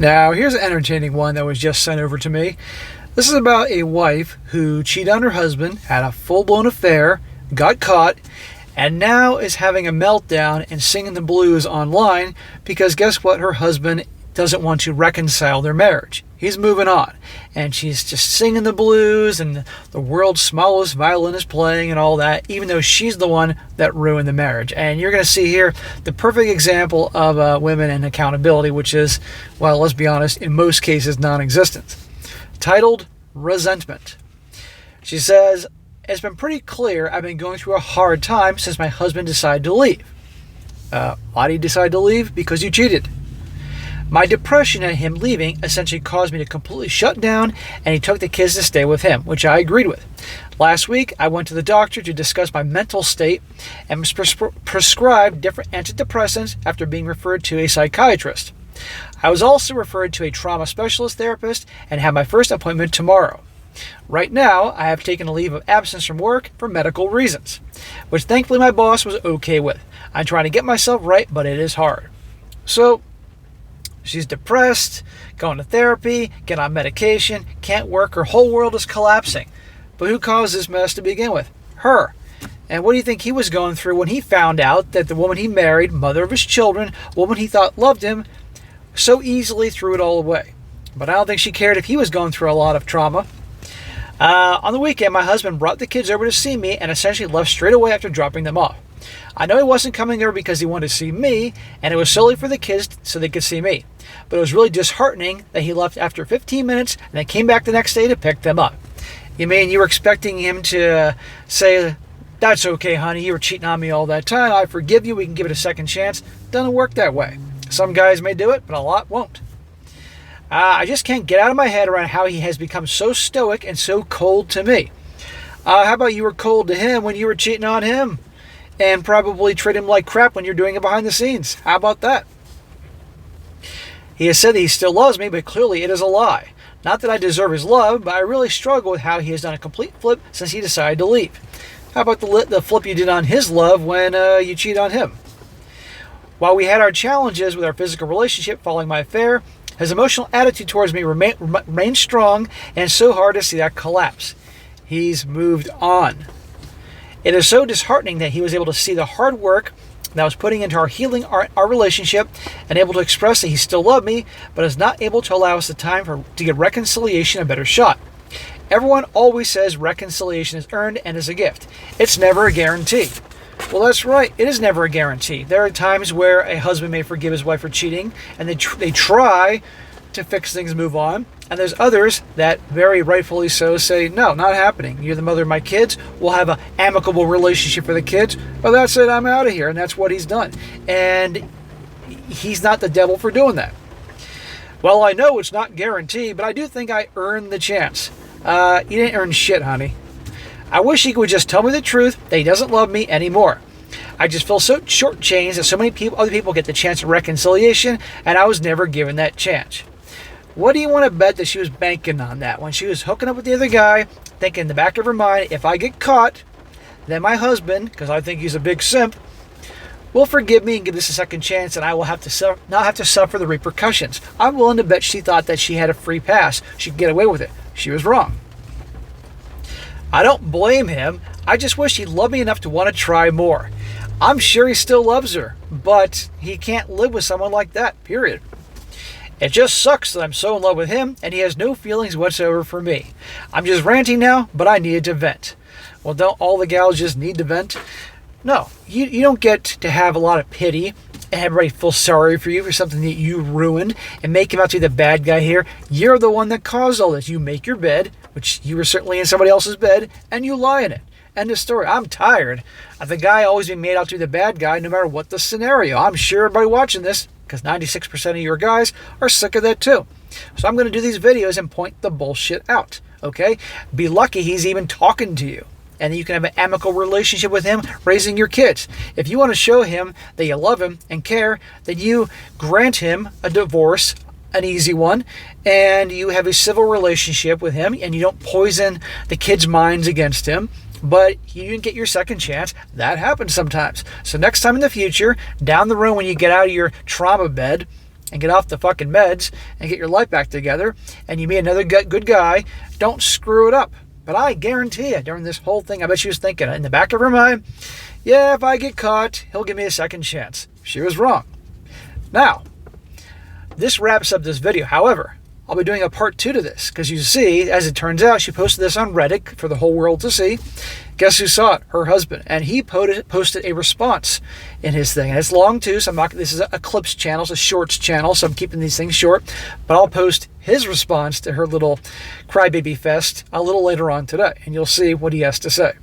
Now, here's an entertaining one that was just sent over to me. This is about a wife who cheated on her husband, had a full-blown affair, got caught, and now is having a meltdown and singing the blues online because guess what? Her husband doesn't want to reconcile their marriage. He's moving on. And she's just singing the blues and the world's smallest violin is playing and all that, even though she's the one that ruined the marriage. And you're going to see here the perfect example of women and accountability, which is, well, let's be honest, in most cases non-existent. Titled, Resentment. She says, "It's been pretty clear I've been going through a hard time since my husband decided to leave." Why did he decide to leave? Because you cheated. "My depression at him leaving essentially caused me to completely shut down, and he took the kids to stay with him, which I agreed with. Last week, I went to the doctor to discuss my mental state and was prescribed different antidepressants after being referred to a psychiatrist. I was also referred to a trauma specialist therapist and have my first appointment tomorrow. Right now, I have taken a leave of absence from work for medical reasons, which thankfully my boss was okay with. I'm trying to get myself right, but it is hard." So, she's depressed, going to therapy, getting on medication, can't work, her whole world is collapsing. But who caused this mess to begin with? Her. And what do you think he was going through when he found out that the woman he married, mother of his children, woman he thought loved him, so easily threw it all away? But I don't think she cared if he was going through a lot of trauma. On the weekend, my husband brought the kids over to see me and essentially left straight away after dropping them off. I know he wasn't coming over because he wanted to see me, and it was solely for the kids so they could see me. But it was really disheartening that he left after 15 minutes and then came back the next day to pick them up. You mean you were expecting him to say, "That's okay, honey, you were cheating on me all that time. I forgive you, we can give it a second chance." Doesn't work that way. Some guys may do it, but a lot won't. I just can't get out of my head around how he has become so stoic and so cold to me. How about you were cold to him when you were cheating on him? And probably treat him like crap when you're doing it behind the scenes. How about that? He has said that he still loves me, but clearly it is a lie. Not that I deserve his love, but I really struggle with how he has done a complete flip since he decided to leave. How about the flip you did on his love when you cheat on him? While we had our challenges with our physical relationship following my affair, his emotional attitude towards me remained strong, and it's so hard to see that collapse. He's moved on. It is so disheartening that he was able to see the hard work that I was putting into our healing our relationship and able to express that he still loved me, but is not able to allow us the time to give reconciliation a better shot. Everyone always says reconciliation is earned and is a gift. It's never a guarantee. Well, that's right. It is never a guarantee. There are times where a husband may forgive his wife for cheating, and they try to fix things and move on. And there's others that very rightfully so say, "No, not happening. You're the mother of my kids. We'll have an amicable relationship for the kids. But that's it. I'm out of here." And that's what he's done. And he's not the devil for doing that. Well, I know it's not guaranteed, but I do think I earned the chance. You didn't earn shit, honey. I wish he would just tell me the truth that he doesn't love me anymore. I just feel so shortchanged that so many other people get the chance of reconciliation, and I was never given that chance. What do you want to bet that she was banking on that when she was hooking up with the other guy, thinking in the back of her mind, if I get caught, then my husband, because I think he's a big simp, will forgive me and give this a second chance, and I will not have to suffer the repercussions. I'm willing to bet she thought that she had a free pass. She could get away with it. She was wrong. I don't blame him. I just wish he loved me enough to want to try more. I'm sure he still loves her, but he can't live with someone like that, period. It just sucks that I'm so in love with him and he has no feelings whatsoever for me. I'm just ranting now, but I needed to vent. Well, don't all the gals just need to vent? No, you don't get to have a lot of pity and everybody feel sorry for you for something that you ruined and make him out to be the bad guy here. You're the one that caused all this. You make your bed, which you were certainly in somebody else's bed, and you lie in it. End of story. I'm tired of the guy always being made out to be the bad guy no matter what the scenario. I'm sure everybody watching this, because 96% of your guys are sick of that too. So I'm going to do these videos and point the bullshit out, okay? Be lucky he's even talking to you. And you can have an amicable relationship with him raising your kids. If you want to show him that you love him and care, then you grant him a divorce, an easy one, and you have a civil relationship with him, and you don't poison the kids' minds against him, but you didn't get your second chance. That happens sometimes. So next time in the future, down the road when you get out of your trauma bed, and get off the fucking meds and get your life back together, and you meet another good guy, don't screw it up. But I guarantee you, during this whole thing, I bet she was thinking in the back of her mind, yeah, if I get caught, he'll give me a second chance. She was wrong. Now, this wraps up this video. However, I'll be doing a part 2 to this, because you see, as it turns out, she posted this on Reddit for the whole world to see. Guess who saw it? Her husband. And he posted a response in his thing. And it's long too, so this is a Clips channel, it's a Shorts channel, so I'm keeping these things short. But I'll post his response to her little crybaby fest a little later on today, and you'll see what he has to say.